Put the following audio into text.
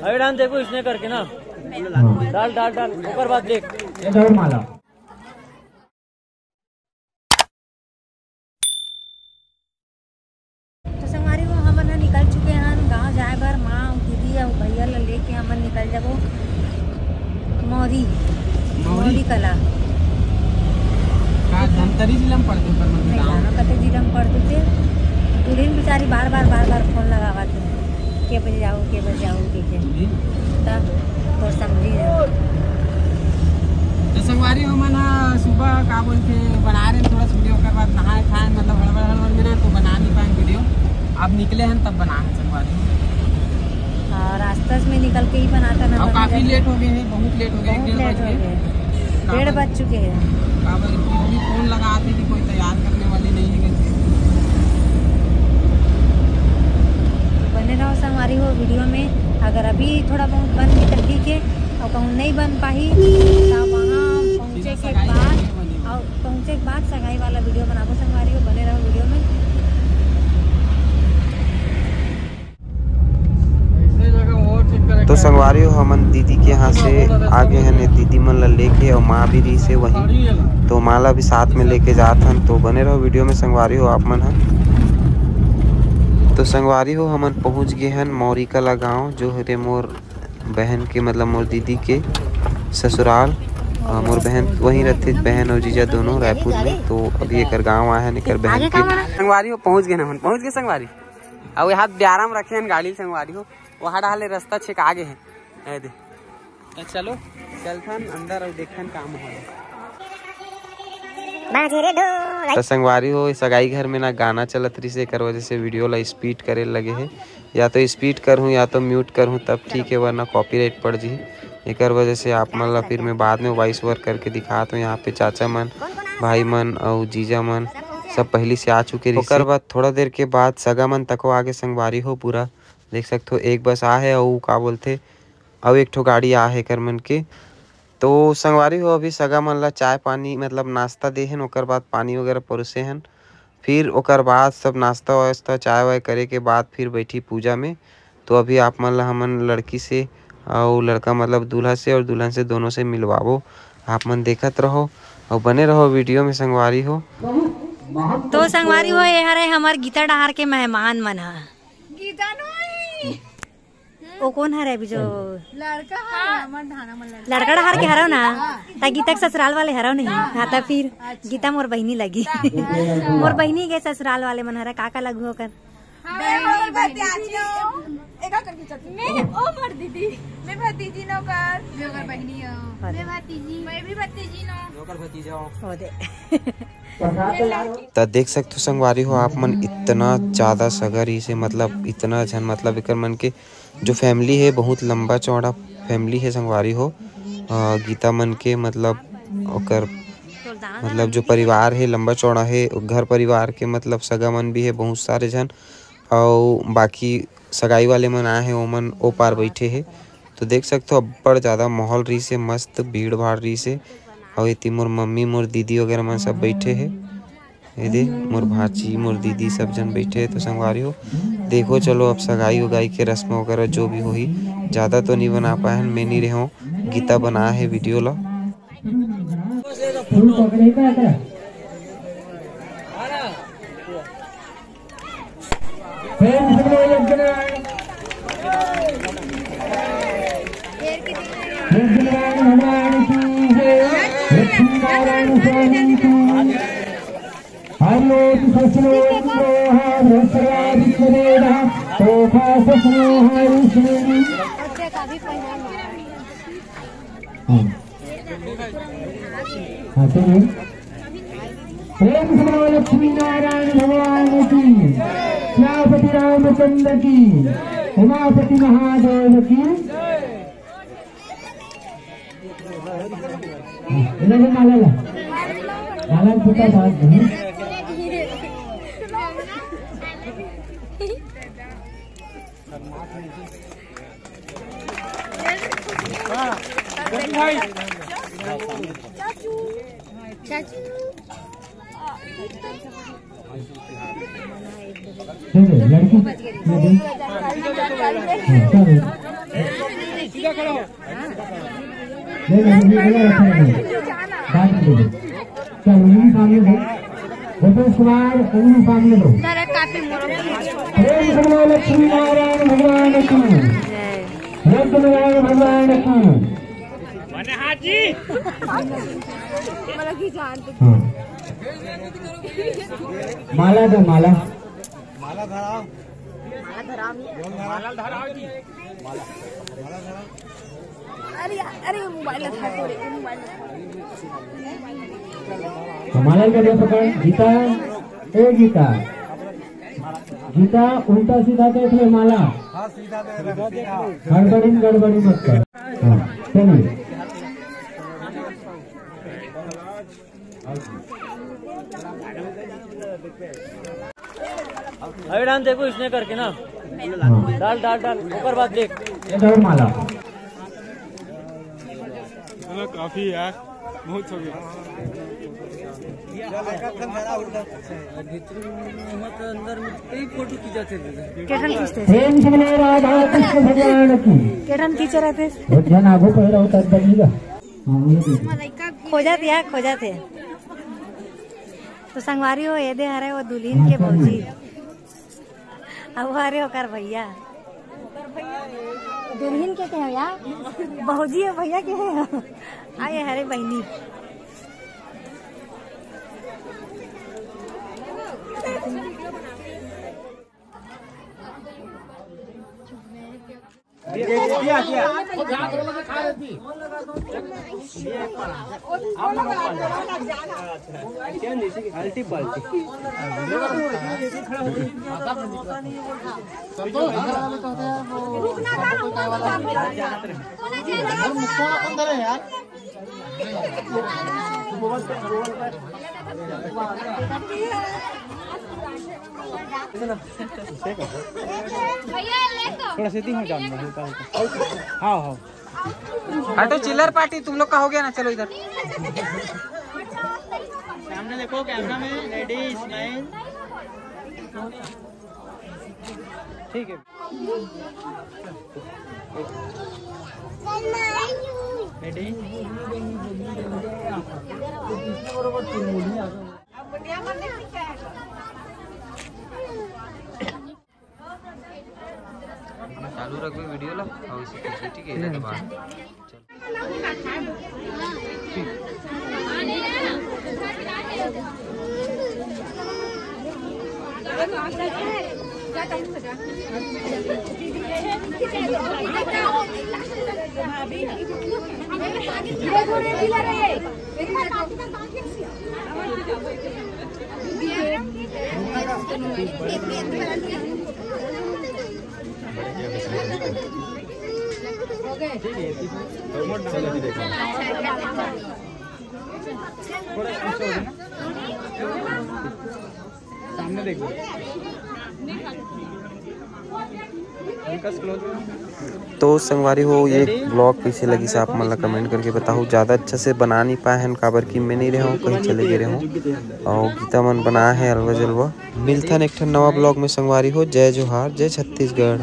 अभी डांस देखो इसने करके ना डाल डाल डाल ऊपर बात देख माला। तो संगवारी को हम निकल चुके हैं गाँव जाए बार माँ दीदी और भैया लेके हम निकल जाबो मौरी कला धमतरी जिला में पड़ते कते जिला में पड़ते थे। दुल्हन बेचारी बार बार फोन लगावा थे के बजे जाओ के तब तो समझी तो संगवारी हो मना सुबह का बोलते बना रहे थोड़ा वीडियो कर बाद नहाए खाए मतलब हड़बड़ में ना तो बना नहीं पाए वीडियो। अब निकले हैं तब बना है संगवारी। और रास्ते में निकल के ही बनाता ना। और काफी लेट हो गए हैं, बहुत लेट हो गए, 1:30 बज चुके हैं। फोन लगाती थी कोई तैयार करने वाली नहीं है। बने रहो संगवारी हो वीडियो में। अगर अभी थोड़ा बहुत बन भी तो ठीक है और कहूँ नहीं बन पाई तो वहाँ पहुँचे के बाद सगाई वाला वीडियो बनाबो संगवारी हो। बने रहो वीडियो में। तो संगवारी हो हमन दीदी के यहाँ से आगे हैं दीदी मन ला लेके और माँ भी रही से वहीं तो माला भी साथ में लेके जात हन। तो बने रहो वीडियो में संगवारी हो आप मन। तो संगवारी हो हमन पहुँच गए हैं मौरी कला गाँव जो है मोर बहन के मतलब मोर दीदी के ससुराल। मोर बहन वहीं रहते, बहन और जीजा दोनों रायपुर में। तो अभी एक गाँव आया है निकर बहन के। संगवारी हो पहुँच गए हम, पहुँच गए संगवारी। अब यहाँ ब्यारा में रखे हैं गाड़ी संगवारी हो। वहाँ डाले रास्ता छेक आगे है दे। तो चलो चलथन अंदर और देखन काम हो। तो संगवारी हो सगाई घर में ना गाना चलत रही से कर वजह से वीडियो ला स्पीड करे लगे है। या तो स्पीड करूँ या तो म्यूट करूँ तब ठीक है, वरना कॉपीराइट पड़ जी। एक वजह से आप मन ला फिर मैं बाद में वॉइस ओवर करके दिखाता हूँ। यहाँ पे चाचा मन, भाई मन और जीजा मन सब पहले से आ चुके। ओकर बाद थोड़ा देर के बाद सगा मन तको आगे संगवारी हो पूरा देख सकते हो। एक बस आ है और का बोलते अब एक ठो गाड़ी आ है कर मन के। तो संगवारी हो अभी सगा मन ला चाय पानी मतलब नाश्ता दे हैं। ओकर बाद पानी वगैरह परोसे हैं। फिर ओकर बाद सब नाश्ता वास्ता चाय वाय करे के बाद फिर बैठी पूजा में। तो अभी आप मन ला हमन लड़की से और लड़का मतलब दूल्हा से और दुल्हन से दोनों से मिलवाबो। आप मन देखत रहो और बने रहो वीडियो में संगवारी हो। तो संगवारी हो ये हरे हमार गीता डहार के मेहमान मन है। वो कौन हरे अभी जो लड़का डहार के हरो ना ता गीता के ससुराल वाले हरो नहीं। हाँ तो फिर गीता मोर बहनी लगी मोर बहनी के ससुराल वाले मन हरा काका लगू होकर तो देख सकते हो संगवारी हो आप मन इतना ज़्यादा सगरी से मतलब इतना जन मतलब एक मन के जो फैमिली है बहुत लंबा चौड़ा फैमिली है संगवारी हो। गीता मन के मतलब ओकर मतलब जो परिवार है लंबा चौड़ा है। घर परिवार के मतलब सगा मन भी है बहुत सारे जन और बाकी सगाई वाले मन आए हैं वो मन ओ पार बैठे हैं। तो देख सकते हो बड़ ज़्यादा माहौल रही से मस्त भीड़ भाड़ रही से। और इतनी मोर मम्मी मोर दीदी वगैरह मन सब बैठे हैं। ये दे मोर भाची मोर दीदी सब जन बैठे हैं। तो संगवारी हो देखो चलो अब सगाई उगाई के रस्म वगैरह जो भी हो ही ज़्यादा तो नहीं बना पाए मैं नहीं रहा हूँ। गीता बना है वीडियो ला। लक्ष्मी नारायण भगवान की, श्यामपति रामचंद्र की, उमापति महादेव की। माला पुता बात नहीं लड़की उंगली सामने दो, रुपेश कुमार उंगली सामने दो। लक्ष्मी नारायण भगवान की, नारायण भगवान की। माला दो, माला अरे मोबाइल माला का पकड़। गीता, ए गीता, गीता उल्टा सीधा देख ले माला, गड़बड़ी मत कर। चलिए अभी डांस देखो इसने करके ना, डाल डाल डाल ऊपर बात देख। माला काफी यार, बहुत हो गया। अंदर में कई फोटो खींचा थे, प्रेम से बोलो राधा कृष्ण भगवान की। केटन खींचे रहते ध्यान आगो पहिरा होता बनेगा। खोजा थे तो संगवारी हो ये दे हरे वो दुल्हन के भौजी, अब हरे होकर भैया दुल्हन के कहे यार, भौजी है भैया के है आए हरे बहनी। अल्टी पल्टी थोड़ा सीधी हो जाऊंगा हल्का हल्का। हाँ हाँ हटो चिल्लर पार्टी, तुम लोग का हो गया ना, चलो इधर सामने देखो कैमरा में, रेडी स्माइल। ठीक है रेडी। चालू रखबे वीडियो ला और इसे खींचबे, ठीक है इधर दबा। सामने देखो तो संगवारी हो ये ब्लॉग कैसे लगी से आप मतलब कमेंट करके बताओ। ज़्यादा अच्छा से बना नहीं पाए हैं काबर की मैं नहीं रहा हूँ, कहीं चले गए हूँ और गीता मन बनाया है अलवा जलवा। मिलता है एक नवा ब्लॉग में संगवारी हो। जय जोहार, जय छत्तीसगढ़।